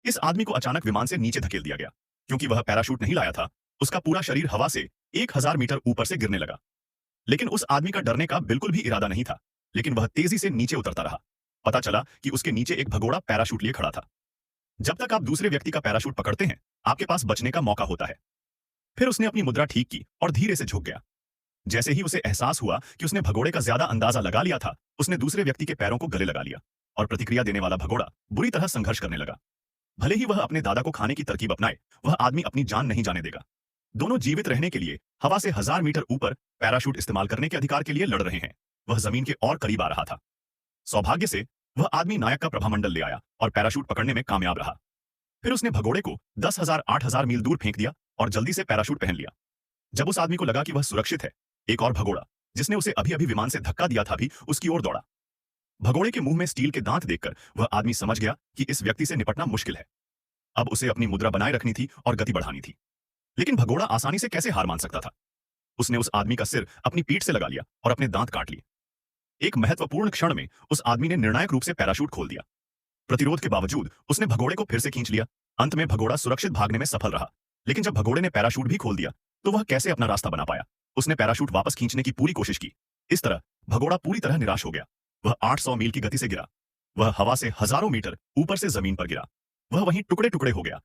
इस आदमी को अचानक विमान से नीचे धकेल दिया गया। क्योंकि वह पैराशूट नहीं लाया था, उसका पूरा शरीर हवा से 1000 मीटर ऊपर से गिरने लगा। लेकिन उस आदमी का डरने का बिल्कुल भी इरादा नहीं था, लेकिन वह तेजी से नीचे उतरता रहा। पता चला कि उसके नीचे एक भगोड़ा पैराशूट लिए खड़ा था। जब तक आप दूसरे व्यक्ति का पैराशूट पकड़ते हैं, आपके पास बचने का मौका होता है। फिर उसने अपनी मुद्रा ठीक की और धीरे से झुक गया। जैसे ही उसे एहसास हुआ कि उसने भगोड़े का ज्यादा अंदाजा लगा लिया था, उसने दूसरे व्यक्ति के पैरों को गले लगा लिया और प्रतिक्रिया देने वाला भगोड़ा बुरी तरह संघर्ष करने लगा। भले ही वह अपने दादा को खाने की तरकीब अपनाए, वह आदमी अपनी जान नहीं जाने देगा। दोनों जीवित रहने के लिए हवा से 1000 मीटर ऊपर पैराशूट इस्तेमाल करने के अधिकार के लिए लड़ रहे हैं। वह जमीन के और करीब आ रहा था। सौभाग्य से वह आदमी नायक का प्रभामंडल ले आया और पैराशूट पकड़ने में कामयाब रहा। फिर उसने भगोड़े को 10,000 8,000 मील दूर फेंक दिया और जल्दी से पैराशूट पहन लिया। जब उस आदमी को लगा कि वह सुरक्षित है, एक और भगोड़ा, जिसने उसे अभी अभी विमान से धक्का दिया था, भी उसकी ओर दौड़ा। भगोड़े के मुंह में स्टील के दांत देखकर वह आदमी समझ गया कि इस व्यक्ति से निपटना मुश्किल है। अब उसे अपनी मुद्रा बनाए रखनी थी और गति बढ़ानी थी। लेकिन भगोड़ा आसानी से कैसे हार मान सकता था? उसने उस आदमी का सिर अपनी पीठ से लगा लिया और अपने दांत काट लिए। एक महत्वपूर्ण क्षण में उस आदमी ने निर्णायक रूप से पैराशूट खोल दिया। प्रतिरोध के बावजूद उसने भगोड़े को फिर से खींच लिया। अंत में भगोड़ा सुरक्षित भागने में सफल रहा। लेकिन जब भगोड़े ने पैराशूट भी खोल दिया, तो वह कैसे अपना रास्ता बना पाया? उसने पैराशूट वापस खींचने की पूरी कोशिश की। इस तरह भगोड़ा पूरी तरह निराश हो गया। वह 800 मील की गति से गिरा। वह हवा से हजारों मीटर ऊपर से जमीन पर गिरा। वह वहीं टुकड़े टुकड़े हो गया